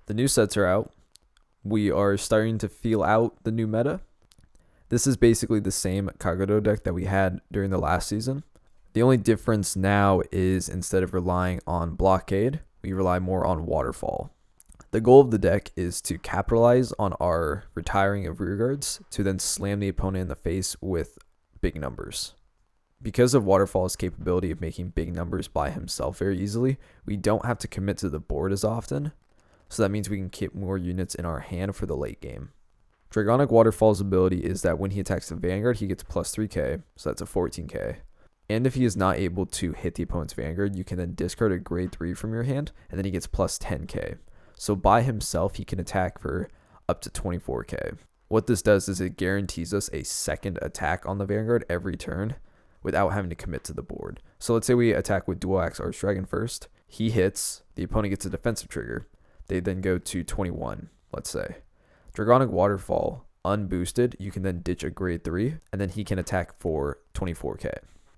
The new sets are out. We are starting to feel out the new meta. This is basically the same Kagero deck that we had during the last season. The only difference now is instead of relying on Blockade, we rely more on Waterfall. The goal of the deck is to capitalize on our retiring of rearguards to then slam the opponent in the face with big numbers. Because of Waterfall's capability of making big numbers by himself very easily, we don't have to commit to the board as often, so that means we can keep more units in our hand for the late game. Dragonic Waterfall's ability is that when he attacks the Vanguard, he gets plus 3k, so that's a 14k. And if he is not able to hit the opponent's Vanguard, you can then discard a grade 3 from your hand, and then he gets plus 10k. So by himself, he can attack for up to 24k. What this does is it guarantees us a second attack on the Vanguard every turn without having to commit to the board. So let's say we attack with Dual Axe Archdragon first. He hits, the opponent gets a defensive trigger. They then go to 21, let's say. Dragonic Waterfall, unboosted, you can then ditch a grade 3, and then he can attack for 24k.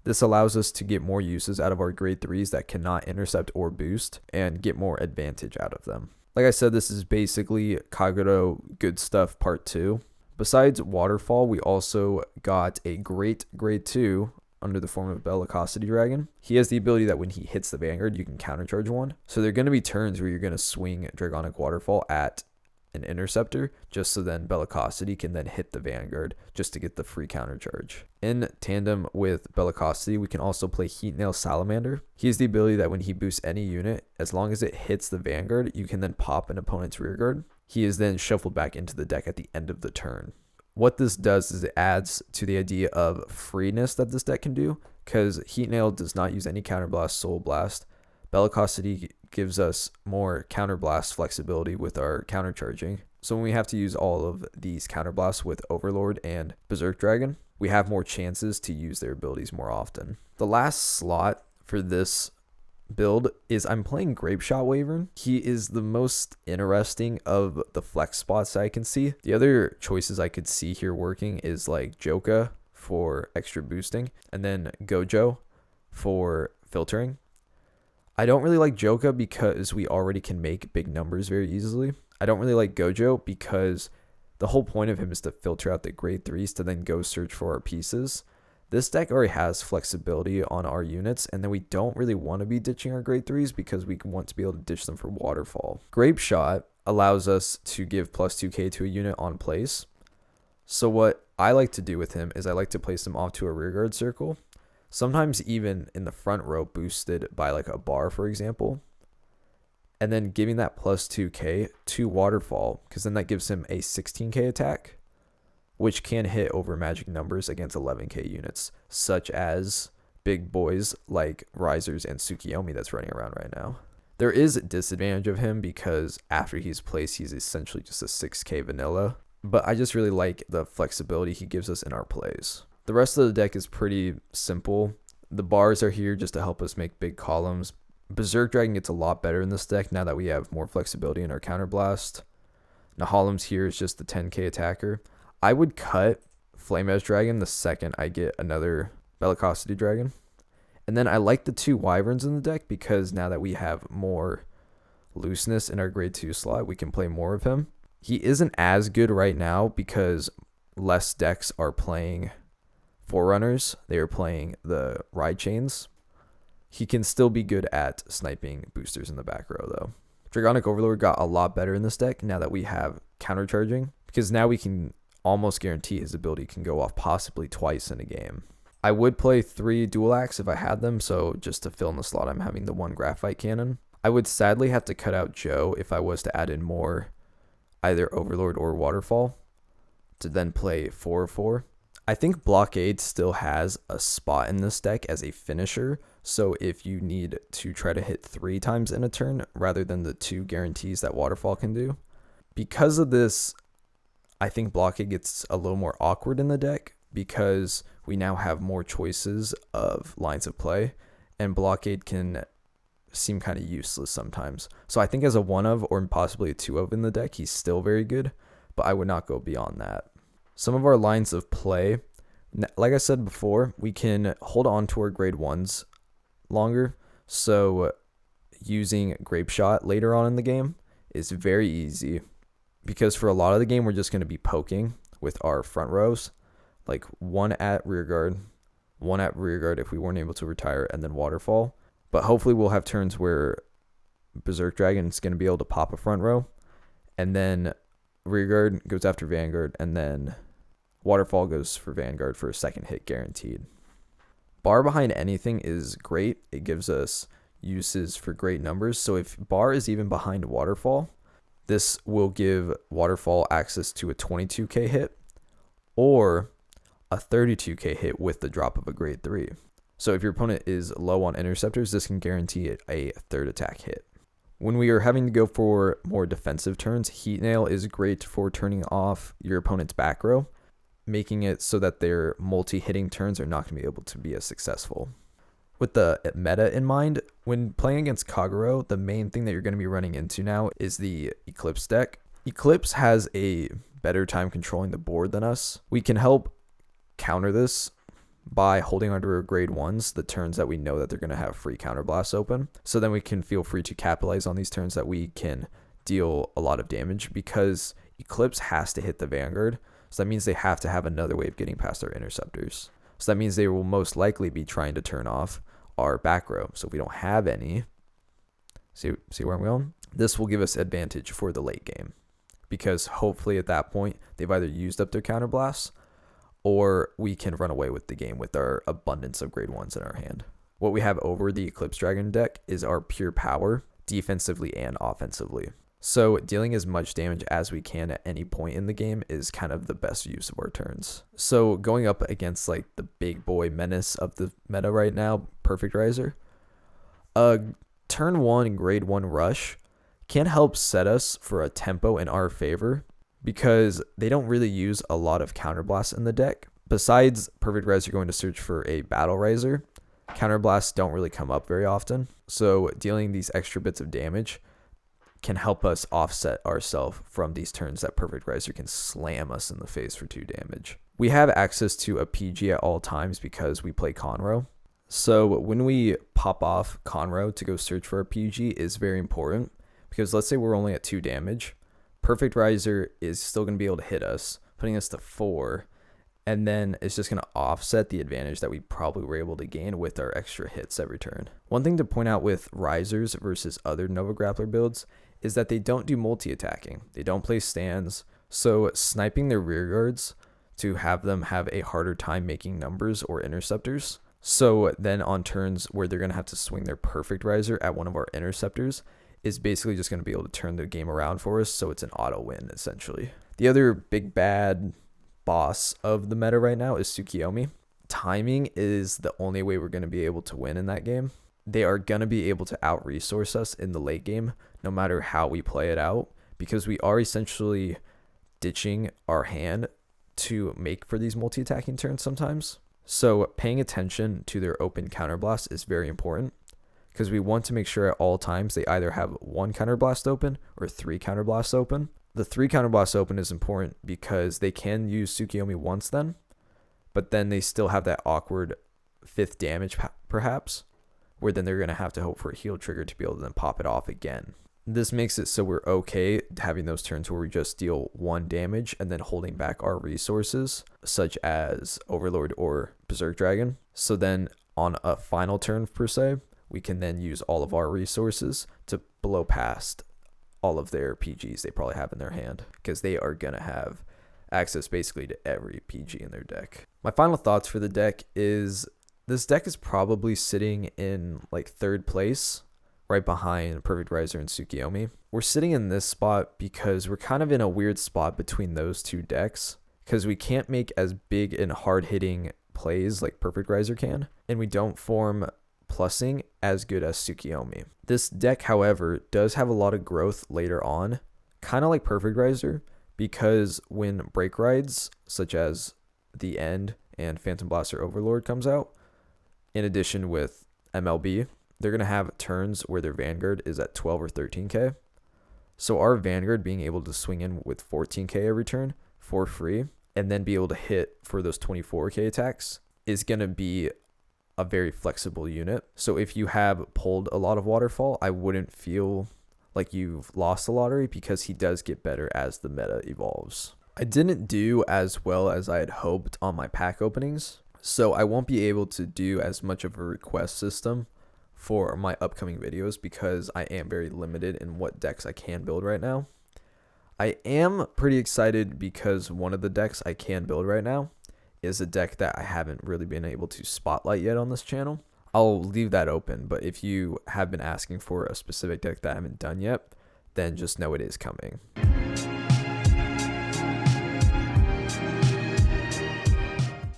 This allows us to get more uses out of our grade 3s that cannot intercept or boost, and get more advantage out of them. Like I said, this is basically Kagero Good Stuff Part 2. Besides Waterfall, we also got a great grade 2 under the form of Bellicosity Dragon. He has the ability that when he hits the Vanguard, you can countercharge one. So there are going to be turns where you're going to swing Dragonic Waterfall at an interceptor, just so then Bellicosity can then hit the Vanguard just to get the free countercharge. In tandem with Bellicosity, we can also play Heat Nail Salamander. He has the ability that when he boosts any unit, as long as it hits the Vanguard, you can then pop an opponent's rearguard. He is then shuffled back into the deck at the end of the turn. What this does is it adds to the idea of freeness that this deck can do, because Heat Nail does not use any counterblast, Soul Blast. Bellicosity gives us more counterblast flexibility with our countercharging. So when we have to use all of these counterblasts with Overlord and Berserk Dragon, we have more chances to use their abilities more often. The last slot for this build is I'm playing Grapeshot Wyvern. He is the most interesting of the flex spots I can see. The other choices I could see here working is like Joka for extra boosting, and then Gojo for filtering. I don't really like Joka because we already can make big numbers very easily. I don't really like Gojo because the whole point of him is to filter out the grade 3s to then go search for our pieces. This deck already has flexibility on our units, and then we don't really want to be ditching our grade 3s because we want to be able to ditch them for Waterfall. Grapeshot allows us to give plus 2k to a unit on place. So what I like to do with him is I like to place him off to a rearguard circle. Sometimes even in the front row boosted by like a bar, for example. And then giving that plus 2k to Waterfall, because then that gives him a 16k attack, which can hit over magic numbers against 11k units, such as big boys like Risers and Tsukiyomi that's running around right now. There is a disadvantage of him because after he's placed, he's essentially just a 6k vanilla, but I just really like the flexibility he gives us in our plays. The rest of the deck is pretty simple. The bars are here just to help us make big columns. Berserk Dragon gets a lot better in this deck now that we have more flexibility in our counterblast. Nahalim's here is just the 10k attacker. I would cut Flame Edge Dragon the second I get another Bellicosity Dragon. And then I like the 2 Wyverns in the deck because now that we have more looseness in our grade 2 slot, we can play more of him. He isn't as good right now because less decks are playing Forerunners. They are playing the Ride Chains. He can still be good at sniping boosters in the back row though. Dragonic Overlord got a lot better in this deck now that we have countercharging, because now we can almost guarantee his ability can go off possibly twice in a game. I would play 3 Dual Axe if I had them, so just to fill in the slot I'm having the 1 Graphite Cannon. I would sadly have to cut out Joe if I was to add in more either Overlord or Waterfall to then play 4/4. I think Blockade still has a spot in this deck as a finisher, so if you need to try to hit 3 times in a turn rather than the 2 guarantees that Waterfall can do. Because of this, I think Blockade gets a little more awkward in the deck because we now have more choices of lines of play, and Blockade can seem kind of useless sometimes. So I think as a 1 of or possibly a 2 of in the deck, he's still very good, but I would not go beyond that. Some of our lines of play, like I said before, we can hold on to our grade 1s longer. So using Grapeshot later on in the game is very easy because for a lot of the game, we're just going to be poking with our front rows, like one at rear guard if we weren't able to retire, and then Waterfall. But hopefully we'll have turns where Berserk Dragon is going to be able to pop a front row, and then rear guard goes after Vanguard, and then Waterfall goes for Vanguard for a second hit guaranteed. Bar behind anything is great. It gives us uses for great numbers. So if bar is even behind Waterfall, this will give Waterfall access to a 22k hit or a 32k hit with the drop of a grade 3. So if your opponent is low on interceptors, this can guarantee it a third attack hit. When we are having to go for more defensive turns, Heat Nail is great for turning off your opponent's back row, making it so that their multi-hitting turns are not going to be able to be as successful. With the meta in mind, when playing against Kagero, the main thing that you're going to be running into now is the Eclipse deck. Eclipse has a better time controlling the board than us. We can help counter this by holding onto grade 1s, the turns that we know that they're going to have free counterblasts open. So then we can feel free to capitalize on these turns that we can deal a lot of damage, because Eclipse has to hit the Vanguard. So that means they have to have another way of getting past our interceptors. So that means they will most likely be trying to turn off our back row. So if we don't have any, see where I'm going? This will give us advantage for the late game, because hopefully at that point they've either used up their counterblasts or we can run away with the game with our abundance of grade 1s in our hand. What we have over the Eclipse Dragon deck is our pure power, defensively and offensively. So dealing as much damage as we can at any point in the game is kind of the best use of our turns. So going up against like the big boy menace of the meta right now, Perfect Riser, a turn 1 grade 1 rush can help set us for a tempo in our favor, because they don't really use a lot of counterblasts in the deck. Besides Perfect Riser going to search for a Battle Riser, counterblasts don't really come up very often. So dealing these extra bits of damage can help us offset ourselves from these turns that Perfect Riser can slam us in the face for 2 damage. We have access to a PG at all times because we play Conroe. So when we pop off Conroe to go search for a PG is very important, because let's say we're only at 2 damage. Perfect Riser is still going to be able to hit us, putting us to 4, and then it's just going to offset the advantage that we probably were able to gain with our extra hits every turn. One thing to point out with Risers versus other Nova Grappler builds is that they don't do multi-attacking. They don't play stands, so sniping their rear guards to have them have a harder time making numbers or interceptors. So then on turns where they're going to have to swing their Perfect Riser at one of our interceptors is basically just going to be able to turn the game around for us, so it's an auto win essentially. The other big bad boss of the meta right now is Tsukiyomi. Timing is the only way we're going to be able to win in that game. They are going to be able to out-resource us in the late game no matter how we play it out, because we are essentially ditching our hand to make for these multi-attacking turns sometimes. So paying attention to their open counterblast is very important, because we want to make sure at all times they either have 1 counterblast open or 3 counterblasts open. The 3 counterblasts open is important because they can use Tsukiyomi once then, but then they still have that awkward 5th damage perhaps, where then they're going to have to hope for a heal trigger to be able to then pop it off again. This makes it so we're okay having those turns where we just deal 1 damage and then holding back our resources, such as Overlord or Berserk Dragon. So then on a final turn per se, we can then use all of our resources to blow past all of their PGs they probably have in their hand, because they are going to have access basically to every PG in their deck. My final thoughts for the deck is this deck is probably sitting in like 3rd place, right behind Perfect Riser and Tsukiyomi. We're sitting in this spot because we're kind of in a weird spot between those 2 decks, because we can't make as big and hard-hitting plays like Perfect Riser can, and we don't form plussing as good as Tsukiyomi. This deck, however, does have a lot of growth later on, kind of like Perfect Riser, because when break rides such as The End and Phantom Blaster Overlord comes out, in addition with MLB, they're going to have turns where their Vanguard is at 12 or 13k. So our Vanguard being able to swing in with 14k every turn for free and then be able to hit for those 24k attacks is going to be a very flexible unit. So if you have pulled a lot of Waterfall, I wouldn't feel like you've lost the lottery, because he does get better as the meta evolves. I didn't do as well as I had hoped on my pack openings, so I won't be able to do as much of a request system for my upcoming videos because I am very limited in what decks I can build right now. I am pretty excited because one of the decks I can build right now is a deck that I haven't really been able to spotlight yet on this channel. I'll leave that open, but if you have been asking for a specific deck that I haven't done yet, then just know it is coming.